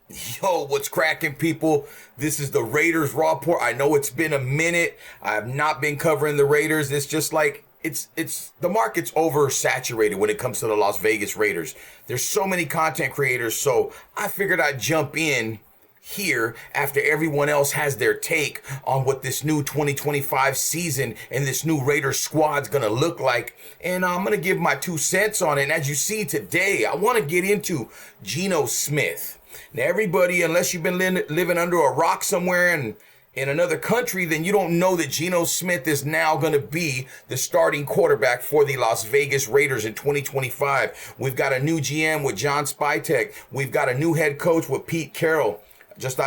Yo, what's cracking, people? This is the Raiders Raw Report. I know it's been a minute. I have not been covering the Raiders. It's just like it's the market's oversaturated when it comes to the Las Vegas Raiders. There's so many content creators, so I figured I'd jump in here after everyone else has their take on what this new 2025 season and this new Raiders squad's gonna look like, and I'm gonna give my 2 cents on it. And as you see today, I want to get into Geno Smith. Now, everybody, unless you've been living under a rock somewhere in another country, then you don't know that Geno Smith is now going to be the starting quarterback for the Las Vegas Raiders in 2025. We've got a new GM with John Spytek. We've got a new head coach with Pete Carroll. Just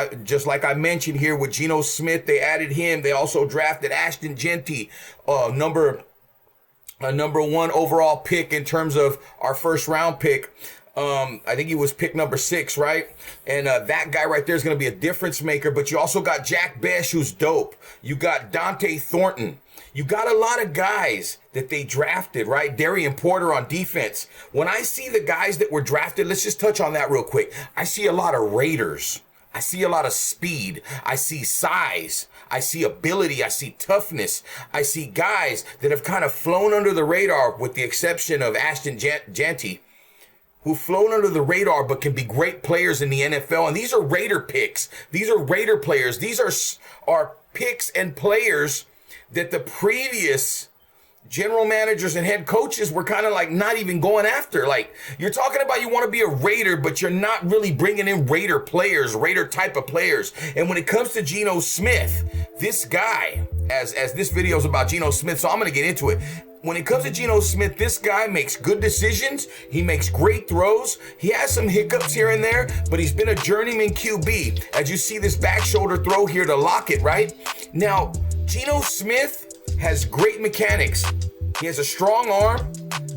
like I mentioned here with Geno Smith, they added him. They also drafted Ashton Jeanty, number one overall pick in terms of our first round pick. I think he was pick number 6, right? And that guy right there is going to be a difference maker. But you also got Jack Besh, who's dope. You got Dante Thornton. You got a lot of guys that they drafted, right? Darian Porter on defense. When I see the guys that were drafted, let's just touch on that real quick. I see a lot of Raiders. I see a lot of speed. I see size. I see ability. I see toughness. I see guys that have kind of flown under the radar, with the exception of Ashton Jeanty, who've flown under the radar but can be great players in the NFL. And these are Raider picks. These are Raider players. These are picks and players that the previous general managers and head coaches were kind of like not even going after. Like, you're talking about you want to be a Raider, but you're not really bringing in Raider players, Raider type of players. And when it comes to Geno Smith, this guy, as this video is about Geno Smith, so I'm going to get into it. When it comes to Geno Smith, this guy makes good decisions. He makes great throws. He has some hiccups here and there, but he's been a journeyman QB. As you see this back shoulder throw here to Lockett, right? Now, Geno Smith has great mechanics. He has a strong arm.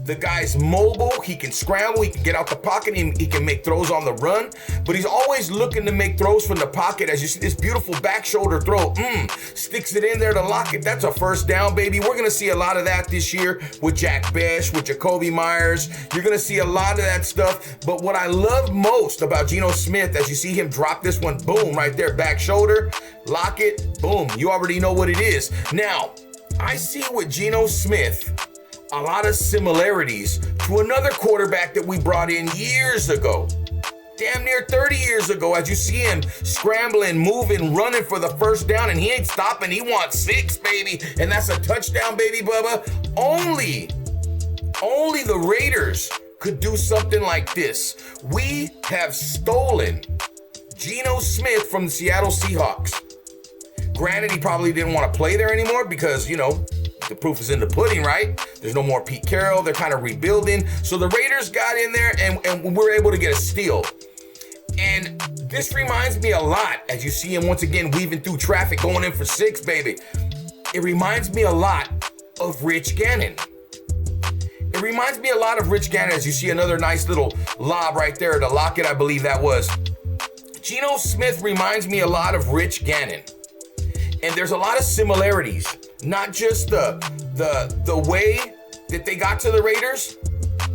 The guy's mobile. He can scramble. He can get out the pocket. He can make throws on the run. But he's always looking to make throws from the pocket. As you see this beautiful back shoulder throw. Sticks it in there to Lockett. That's a first down, baby. We're going to see a lot of that this year with Jack Besh, with Jacoby Myers. You're going to see a lot of that stuff. But what I love most about Geno Smith, as you see him drop this one, boom, right there, back shoulder, Lockett, boom. You already know what it is. Now, I see with Geno Smith a lot of similarities to another quarterback that we brought in years ago, damn near 30 years ago. As you see him scrambling, moving, running for the first down, and he ain't stopping. He wants 6, baby, and that's a touchdown, baby, Bubba. Only the Raiders could do something like this. We have stolen Geno Smith from the Seattle Seahawks. Granted, he probably didn't want to play there anymore because, you know, the proof is in the pudding, right? There's no more Pete Carroll. They're kind of rebuilding. So the Raiders got in there and we were able to get a steal. And this reminds me a lot, as you see him once again weaving through traffic, going in for 6, baby. It reminds me a lot of Rich Gannon. It reminds me a lot of Rich Gannon, as you see another nice little lob right there to Lockett, I believe that was. Geno Smith reminds me a lot of Rich Gannon. And there's a lot of similarities, not just the way that they got to the Raiders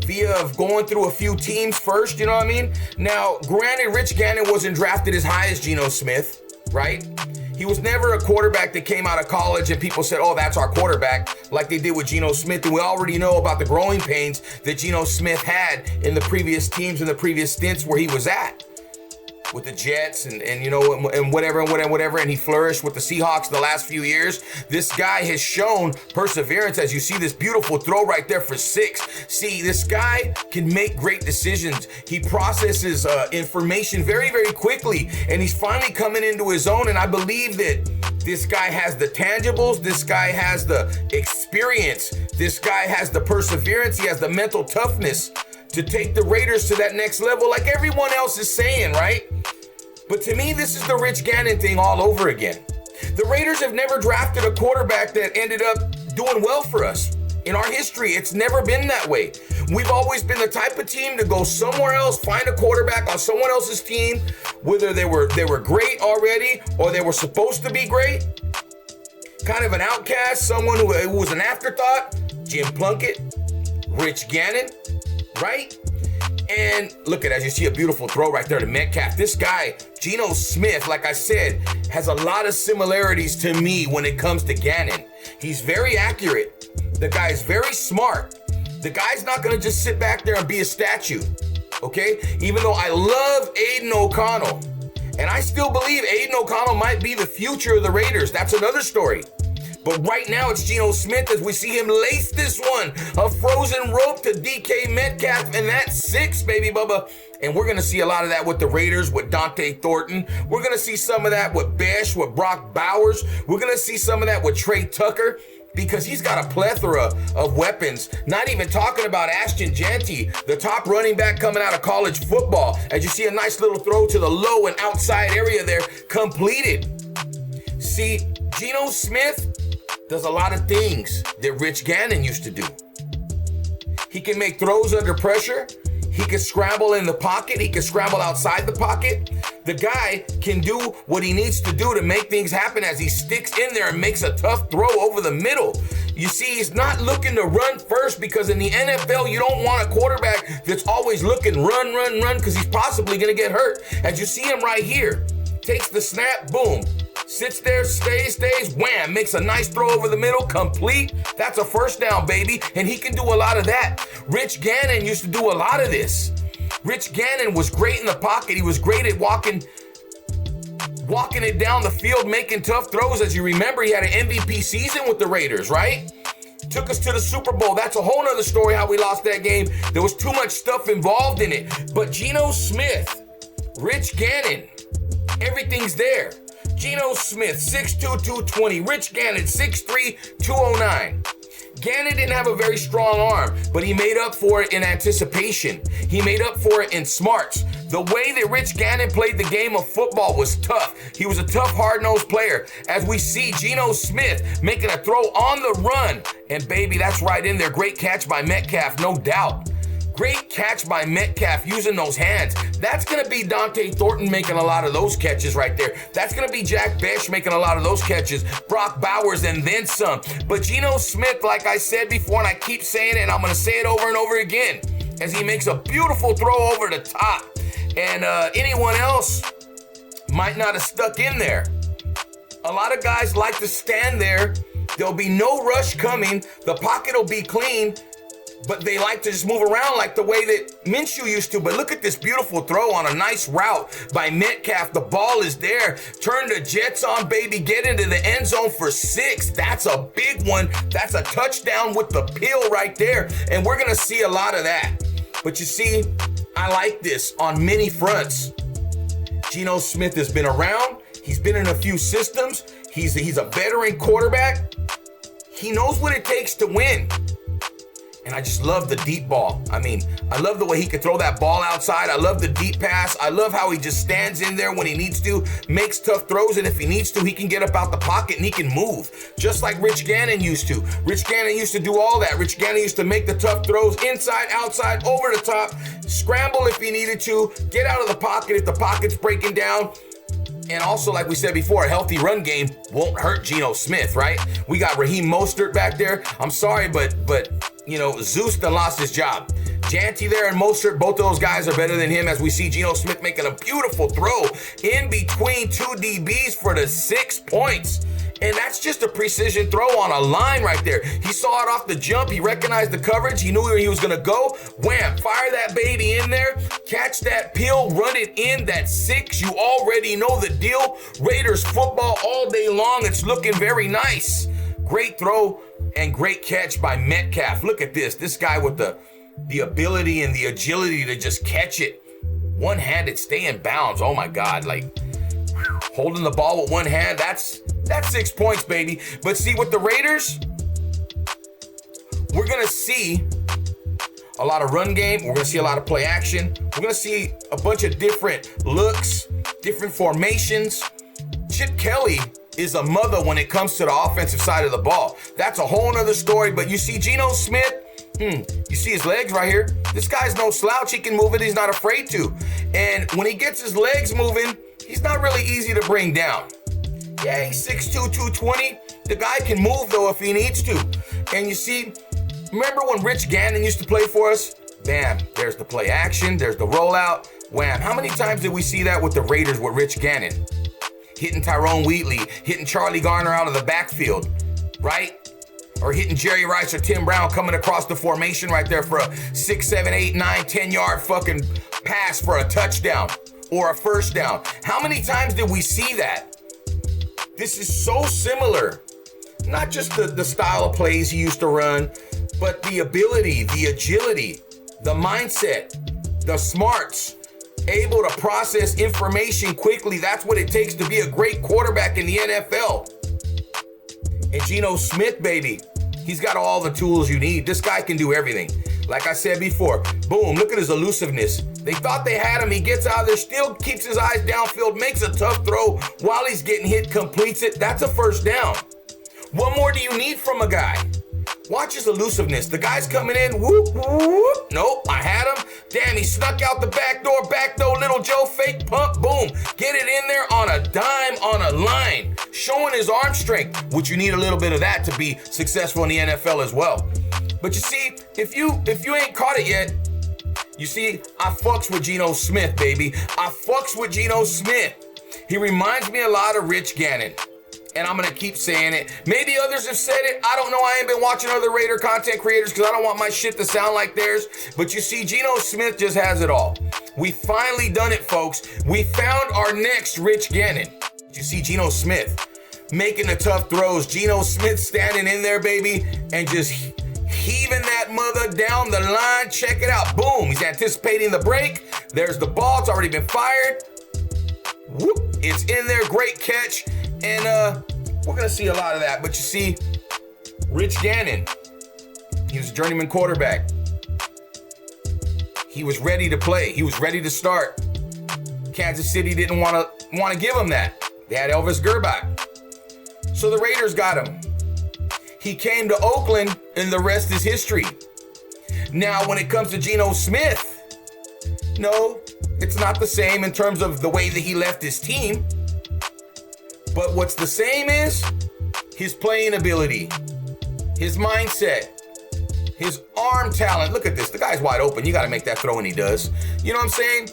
via of going through a few teams first, you know what I mean? Now, granted, Rich Gannon wasn't drafted as high as Geno Smith, right? He was never a quarterback that came out of college and people said, oh, that's our quarterback, like they did with Geno Smith. And we already know about the growing pains that Geno Smith had in the previous teams and the previous stints where he was at, with the Jets and you know, and whatever, and he flourished with the Seahawks the last few years. This guy has shown perseverance, as you see this beautiful throw right there for 6. See, this guy can make great decisions. He processes information very, very quickly, and he's finally coming into his own, and I believe that this guy has the tangibles, this guy has the experience, this guy has the perseverance, he has the mental toughness to take the Raiders to that next level, like everyone else is saying, right? But to me, this is the Rich Gannon thing all over again. The Raiders have never drafted a quarterback that ended up doing well for us. In our history, it's never been that way. We've always been the type of team to go somewhere else, find a quarterback on someone else's team, whether they were great already or they were supposed to be great. Kind of an outcast, someone who was an afterthought. Jim Plunkett, Rich Gannon, right? And look at, as you see, a beautiful throw right there to Metcalf. This guy, Gino Smith, like I said, has a lot of similarities to me when it comes to Gannon. He's very accurate. The guy's very smart. The guy's not going to just sit back there and be a statue, okay? Even though I love Aiden O'Connell, and I still believe Aiden O'Connell might be the future of the Raiders. That's another story. But right now, it's Gino Smith as we see him lace this one. A frozen rope to DK Metcalf, and that's 6, baby Bubba. And we're going to see a lot of that with the Raiders, with Dante Thornton. We're going to see some of that with Besh, with Brock Bowers. We're going to see some of that with Trey Tucker, because he's got a plethora of weapons. Not even talking about Ashton Jeanty, the top running back coming out of college football. As you see a nice little throw to the low and outside area there, completed. See, Gino Smith does a lot of things that Rich Gannon used to do. He can make throws under pressure. He can scramble in the pocket. He can scramble outside the pocket. The guy can do what he needs to do to make things happen as he sticks in there and makes a tough throw over the middle. You see, he's not looking to run first, because in the NFL, you don't want a quarterback that's always looking run, because he's possibly going to get hurt. As you see him right here, takes the snap, boom. Sits there, stays, wham, makes a nice throw over the middle, complete. That's a first down, baby, and he can do a lot of that. Rich Gannon used to do a lot of this. Rich Gannon was great in the pocket. He was great at walking it down the field, making tough throws. As you remember, he had an MVP season with the Raiders, right? Took us to the Super Bowl. That's a whole nother story how we lost that game. There was too much stuff involved in it. But Gino Smith, Rich Gannon, everything's there. Gino Smith, 6'2", 220. Rich Gannon, 6'3", 209. Gannon didn't have a very strong arm, but he made up for it in anticipation. He made up for it in smarts. The way that Rich Gannon played the game of football was tough. He was a tough, hard-nosed player. As we see Gino Smith making a throw on the run. And baby, that's right in there. Great catch by Metcalf, no doubt. Great catch by Metcalf using those hands. That's going to be Dante Thornton making a lot of those catches right there. That's going to be Jack Besh making a lot of those catches. Brock Bowers and then some. But Gino Smith, like I said before, and I keep saying it, and I'm going to say it over and over again, as he makes a beautiful throw over the top. And anyone else might not have stuck in there. A lot of guys like to stand there. There'll be no rush coming. The pocket will be clean. But they like to just move around like the way that Minshew used to. But look at this beautiful throw on a nice route by Metcalf. The ball is there. Turn the Jets on, baby. Get into the end zone for 6. That's a big one. That's a touchdown with the peel right there. And we're going to see a lot of that. But you see, I like this on many fronts. Gino Smith has been around. He's been in a few systems. He's a veteran quarterback. He knows what it takes to win. And I just love the deep ball. I mean, I love the way he can throw that ball outside. I love the deep pass. I love how he just stands in there when he needs to, makes tough throws, and if he needs to, he can get up out the pocket and he can move. Just like Rich Gannon used to. Rich Gannon used to do all that. Rich Gannon used to make the tough throws inside, outside, over the top, scramble if he needed to, get out of the pocket if the pocket's breaking down. And also, like we said before, a healthy run game won't hurt Gino Smith, right? We got Raheem Mostert back there. I'm sorry, but you know, Zeus done lost his job. Jeanty there and Mostert, both of those guys are better than him, as we see Gino Smith making a beautiful throw in between 2 DBs for the 6 points. And that's just a precision throw on a line right there. He saw it off the jump. He recognized the coverage. He knew where he was going to go. Wham, fire that baby in there. Catch that peel, run it in. That 6. You already know the deal. Raiders football all day long. It's looking very nice. Great throw and great catch by Metcalf. Look at this. This guy with the ability and the agility to just catch it. One-handed, stay in bounds. Oh, my God. Like, holding the ball with one hand, that's 6 points, baby. But see, with the Raiders, we're going to see a lot of run game. We're going to see a lot of play action. We're going to see a bunch of different looks, different formations. Chip Kelly is a mother when it comes to the offensive side of the ball. That's a whole nother story. But you see Gino Smith, you see his legs right here. This guy's no slouch. He can move it. He's not afraid to. And when he gets his legs moving, he's not really easy to bring down. Yeah, he's 6'2", 220. The guy can move, though, if he needs to. And you see, remember when Rich Gannon used to play for us? Bam, there's the play action, there's the rollout. Wham. How many times did we see that with the Raiders with Rich Gannon? Hitting Tyrone Wheatley, hitting Charlie Garner out of the backfield, right? Or hitting Jerry Rice or Tim Brown coming across the formation right there for a 6, 7, 8, 9, 10-yard fucking pass for a touchdown or a first down. How many times did we see that? This is so similar. Not just the style of plays he used to run, but the ability, the agility, the mindset, the smarts, able to process information quickly. That's what it takes to be a great quarterback in the NFL. And Geno Smith, baby, he's got all the tools you need. This guy can do everything. Like I said before, boom, look at his elusiveness. They thought they had him. He gets out there, still keeps his eyes downfield, makes a tough throw while he's getting hit, completes it. That's a first down. What more do you need from a guy? Watch his elusiveness. The guy's coming in, whoop, whoop. Nope, I had him. Damn, he snuck out the back door, little Joe, fake pump, boom. Get it in there on a dime, on a line, showing his arm strength, which you need a little bit of that to be successful in the NFL as well. But you see, if you ain't caught it yet, you see, I fucks with Geno Smith, baby. I fucks with Geno Smith. He reminds me a lot of Rich Gannon. And I'm going to keep saying it. Maybe others have said it. I don't know. I ain't been watching other Raider content creators because I don't want my shit to sound like theirs. But you see, Geno Smith just has it all. We finally done it, folks. We found our next Rich Gannon. You see Geno Smith making the tough throws. Geno Smith standing in there, baby, and just heaving that mother down the line. Check it out. Boom. He's anticipating the break. There's the ball. It's already been fired. Whoop. It's in there. Great catch. And we're going to see a lot of that. But you see, Rich Gannon, he was a journeyman quarterback. He was ready to play. He was ready to start. Kansas City didn't want to give him that. They had Elvis Gerbach. So the Raiders got him. He came to Oakland, and the rest is history. Now, when it comes to Geno Smith, no, it's not the same in terms of the way that he left his team. But what's the same is his playing ability, his mindset, his arm talent. Look at this. The guy's wide open. You got to make that throw, and he does. You know what I'm saying?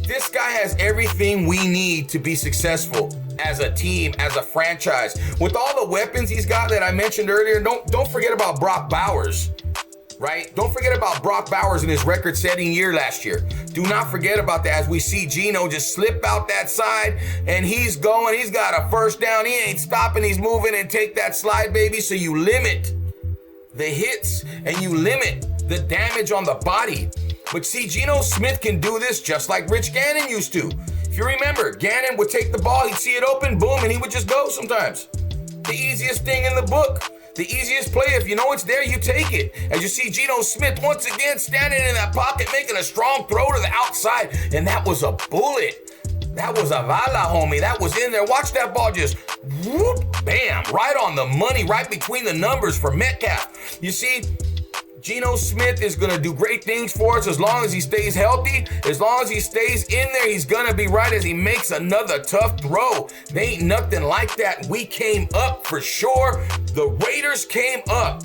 This guy has everything we need to be successful as a team, as a franchise. With all the weapons he's got that I mentioned earlier, don't forget about Brock Bowers, right? Don't forget about Brock Bowers in his record-setting year last year. Do not forget about that as we see Gino just slip out that side, and he's going. He's got a first down. He ain't stopping. He's moving and take that slide, baby. So you limit the hits, and you limit the damage on the body. But see, Geno Smith can do this just like Rich Gannon used to. If you remember, Gannon would take the ball, he'd see it open, boom, and he would just go sometimes. The easiest thing in the book. The easiest play, if you know it's there, you take it. As you see Geno Smith once again standing in that pocket, making a strong throw to the outside, and that was a bullet. That was a bala, homie. That was in there. Watch that ball just whoop, bam, right on the money, right between the numbers for Metcalf. You see, Geno Smith is going to do great things for us as long as he stays healthy. As long as he stays in there, he's going to be right as he makes another tough throw. They ain't nothing like that. We came up for sure. The Raiders came up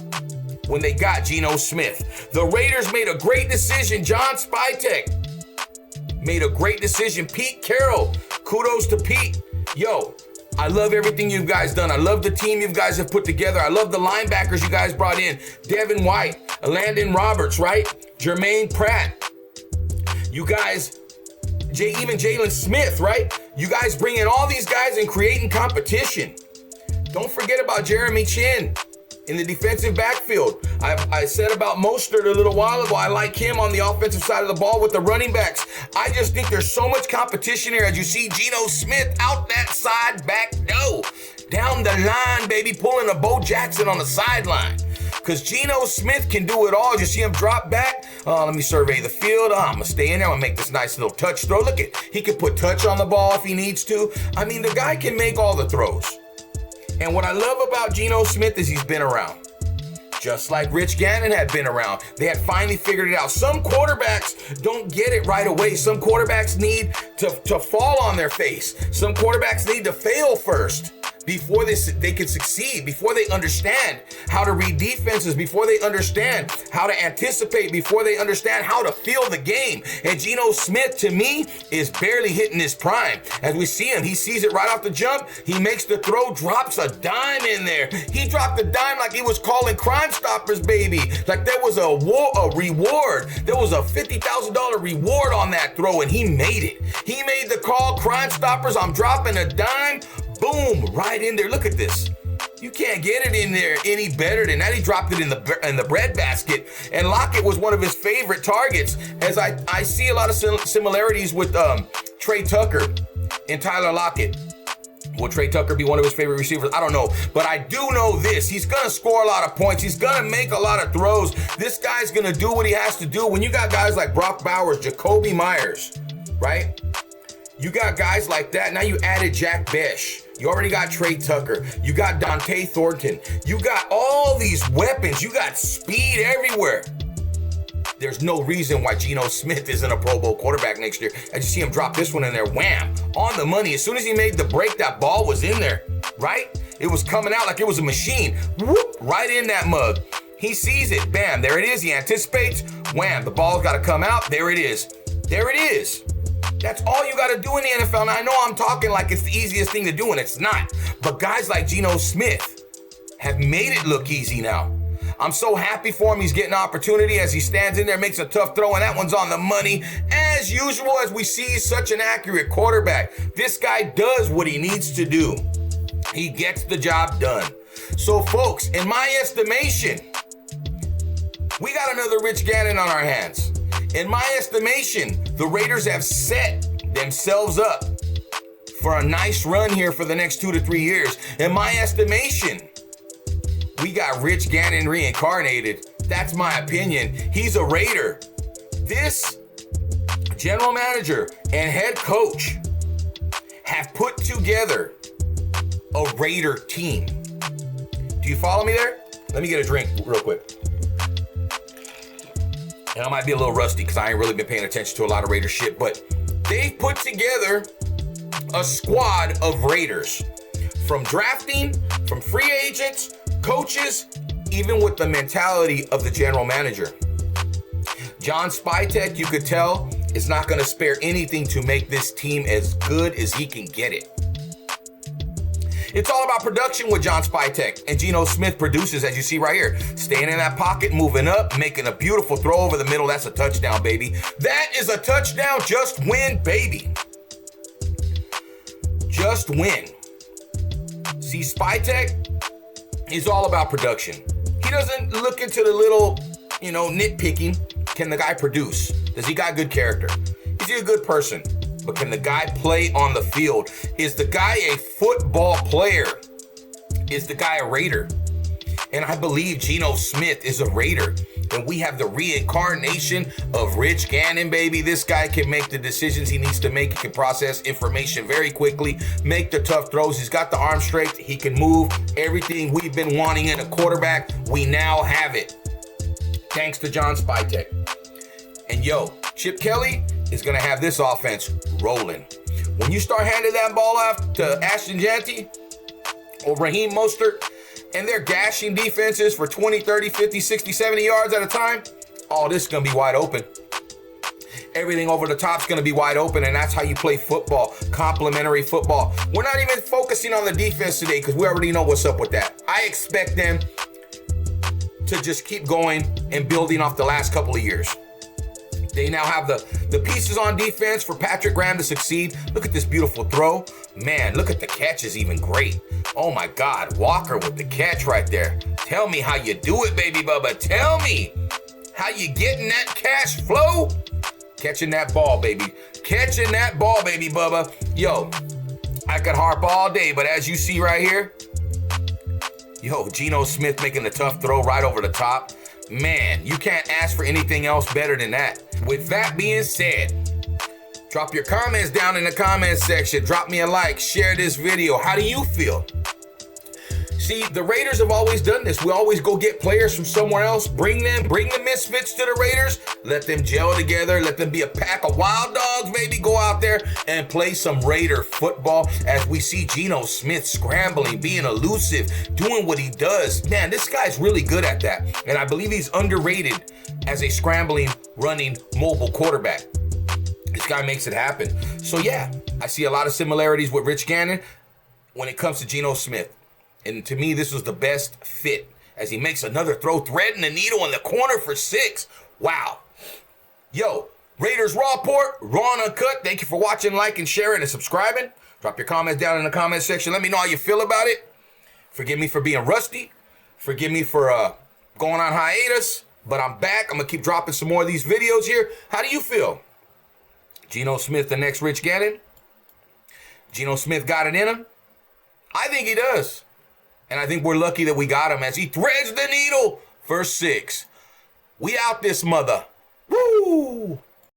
when they got Geno Smith. The Raiders made a great decision. John Spytek made a great decision. Pete Carroll, kudos to Pete. Yo, I love everything you guys done. I love the team you guys have put together. I love the linebackers you guys brought in. Devin White, Landon Roberts, right? Jermaine Pratt. You guys, even Jalen Smith, right? You guys bring in all these guys and creating competition. Don't forget about Jeremy Chin in the defensive backfield. I said about Mostert a little while ago, I like him on the offensive side of the ball with the running backs. I just think there's so much competition here as you see Geno Smith out that side back, down the line, baby, pulling a Bo Jackson on the sideline. Because Geno Smith can do it all. You see him drop back. Let me survey the field. I'm going to stay in there. I'm going to make this nice little touch throw. Look at, he can put touch on the ball if he needs to. I mean, the guy can make all the throws. And what I love about Geno Smith is he's been around. Just like Rich Gannon had been around. They had finally figured it out. Some quarterbacks don't get it right away. Some quarterbacks need to fall on their face. Some quarterbacks need to fail first. before they can succeed, before they understand how to read defenses, before they understand how to anticipate, before they understand how to feel the game. And Geno Smith, to me, is barely hitting his prime. As we see him, he sees it right off the jump. He makes the throw, drops a dime in there. He dropped a dime like he was calling Crime Stoppers, baby. Like there was a reward. There was a $50,000 reward on that throw, and he made it. He made the call, Crime Stoppers, I'm dropping a dime. Boom, right in there. Look at this. You can't get it in there any better than that. He dropped it in the breadbasket, and Lockett was one of his favorite targets. As I see a lot of similarities with Trey Tucker and Tyler Lockett. Will Trey Tucker be one of his favorite receivers? I don't know, but I do know this. He's gonna score a lot of points. He's gonna make a lot of throws. This guy's gonna do what he has to do. When you got guys like Brock Bowers, Jacoby Myers, right? You got guys like that. Now you added Jack Besh. You already got Trey Tucker. You got Dante Thornton. You got all these weapons. You got speed everywhere. There's no reason why Geno Smith isn't a Pro Bowl quarterback next year. I just see him drop this one in there. Wham! On the money. As soon as he made the break, that ball was in there, right? It was coming out like it was a machine. Whoop! Right in that mug. He sees it. Bam! There it is. He anticipates. Wham! The ball's got to come out. There it is. There it is. That's all you got to do in the NFL. And I know I'm talking like it's the easiest thing to do, and it's not. But guys like Geno Smith have made it look easy now. I'm so happy for him. He's getting opportunity as he stands in there, makes a tough throw, and that one's on the money. As usual, as we see, such an accurate quarterback. This guy does what he needs to do. He gets the job done. So, folks, in my estimation, we got another Rich Gannon on our hands. In my estimation, the Raiders have set themselves up for a nice run here for the next 2 to 3 years. In my estimation, we got Rich Gannon reincarnated. That's my opinion. He's a Raider. This general manager and head coach have put together a Raider team. Do you follow me there? Let me get a drink real quick. And I might be a little rusty because I ain't really been paying attention to a lot of Raider shit, but they've put together a squad of Raiders. From drafting, from free agents, coaches, even with the mentality of the general manager. John Spytek, you could tell, is not going to spare anything to make this team as good as he can get it. It's all about production with John Spytek, and Geno Smith produces, as you see right here. Staying in that pocket, moving up, making a beautiful throw over the middle. That's a touchdown, baby. That is a touchdown. Just win, baby. Just win. See, Spytek is all about production. He doesn't look into the little, nitpicking. Can the guy produce? Does he got good character? Is he a good person? But can the guy play on the field? Is the guy a football player? Is the guy a Raider? And I believe Geno Smith is a Raider. And we have the reincarnation of Rich Gannon, baby. This guy can make the decisions he needs to make. He can process information very quickly, make the tough throws. He's got the arm strength. He can move. Everything we've been wanting in a quarterback, we now have it. Thanks to John Spytek. And Chip Kelly is going to have this offense rolling. When you start handing that ball off to Ashton Janty or Raheem Mostert, and they're gashing defenses for 20, 30, 50, 60, 70 yards at a time, this is going to be wide open. Everything over the top is going to be wide open, and that's how you play football, complementary football. We're not even focusing on the defense today because we already know what's up with that. I expect them to just keep going and building off the last couple of years. They now have the pieces on defense for Patrick Graham to succeed. Look at this beautiful throw. Man, look at the catch is even great. Oh my God, Walker with the catch right there. Tell me how you do it, baby Bubba. Tell me how you getting that cash flow. Catching that ball, baby. Catching that ball, baby Bubba. I could harp all day, but as you see right here, Geno Smith making the tough throw right over the top. Man, you can't ask for anything else better than that. With that being said, drop your comments down in the comments section. Drop me a like, share this video. How do you feel? See, the Raiders have always done this. We always go get players from somewhere else, bring the misfits to the Raiders, let them gel together, let them be a pack of wild dogs, maybe go out there and play some Raider football as we see Gino Smith scrambling, being elusive, doing what he does. Man, this guy's really good at that. And I believe he's underrated as a scrambling, running, mobile quarterback. This guy makes it happen. So yeah, I see a lot of similarities with Rich Gannon when it comes to Geno Smith. And to me, this was the best fit as he makes another throw, threading the needle in the corner for 6. Wow. Yo, Raiders Raw Report, Raw and Uncut. Thank you for watching, liking, sharing, and subscribing. Drop your comments down in the comment section. Let me know how you feel about it. Forgive me for being rusty. Forgive me for going on hiatus. But I'm back. I'm going to keep dropping some more of these videos here. How do you feel? Geno Smith, the next Rich Gannon? Geno Smith got it in him? I think he does. And I think we're lucky that we got him as he threads the needle for 6. We out this mother. Woo!